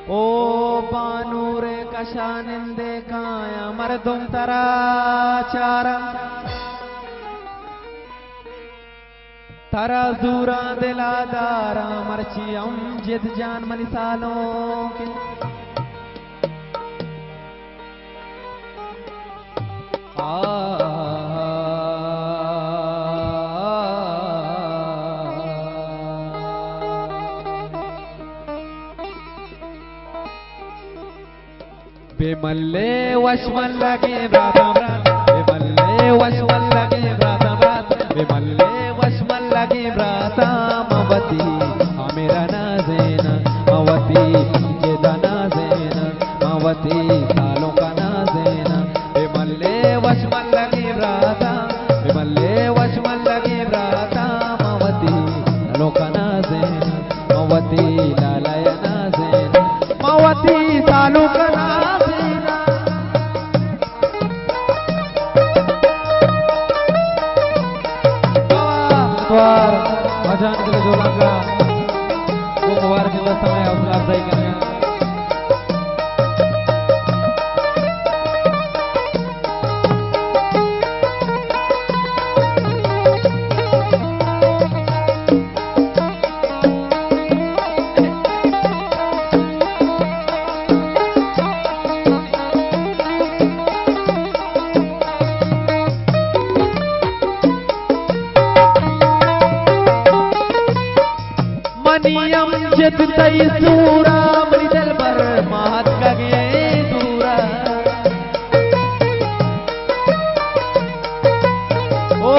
ओ बानूरे कशानिंदे काया मर्दुम तरा चारा तरा जूरा दिलादारा मर्ची जिद जान मनिसालों के बेमल्ले वशमल लगे रातम रात बेमल्ले वशमल लगे रातम रात बेमल्ले वशमल लगे रातम मवती मेरा नाज़ेना मवती जेदा नाज़ेना मवती सालों का नाज़ेना बेमल्ले वशमल लगे रातम बेमल्ले वशमल लगे रातम मवती सालों का नाज़ेना मवती लालाया नाज़ेना मवती सालों का भजन के लिए जो लगा वो मुबारक का समय हौसला अफजाई करें। मनियम जित तई सूरा मरी दिल पर महत गए दूरा ओ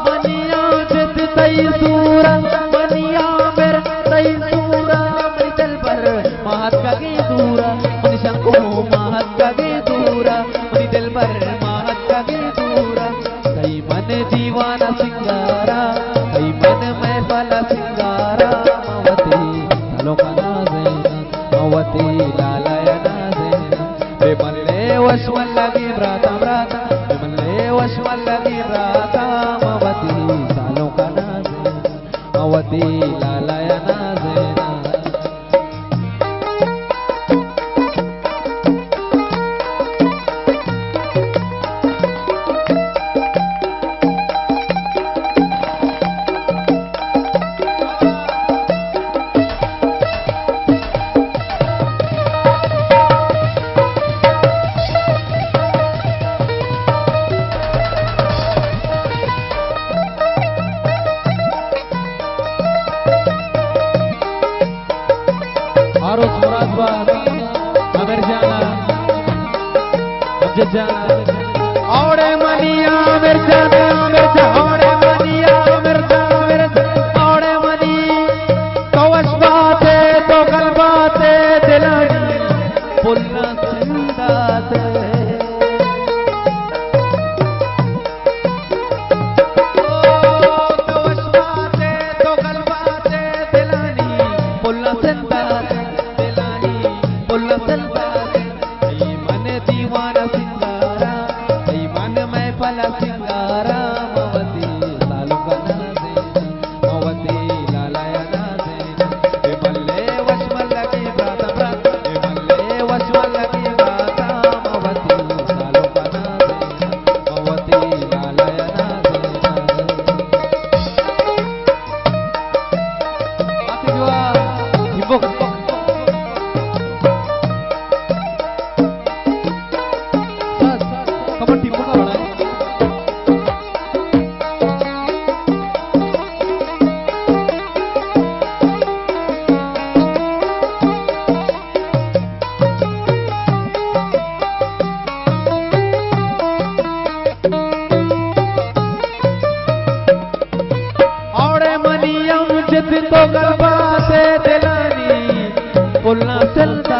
मनिया जित तई सूरा मनिया मेर तई सूरा मरी दिल पर महत गए दूरा मनी शंको महत गए दूरा मरी दिल पर महत गए दूरा कई मन दीवाना सिंगारा मन में फला सिंगारा मवती सालों का नाज़ेना मवती लालाया नाज़ेना बेमल्ले वशमल लगी राता राता बेमल्ले वशमल लगी राता मवती सालों का नाज़ेना मवती लालाया नाज़ेना और उस मुराद बात अमर जाना अमजद जाना औड़े मनिया अमर जाना औड़े मनिया अमर जाना औड़े मनी तो बाते तो गल बाते दिलानी पुलना सिंदाते तो गल बाते दिलानी पुलना सिंदाते मन दीवाना सिंगारा मन में फला सिंगारा मवती सालों का नाज़ेना मवती लालाया नाज़ेना बेमल्ले वशमल लगे रातम रात बेमल्ले वशमल लगे रातम मवती सालों का नाज़ेना मवती लालाया नाज़ेना आती जुआ हिब्बो तो गल बाते दिलानी पुलना चलता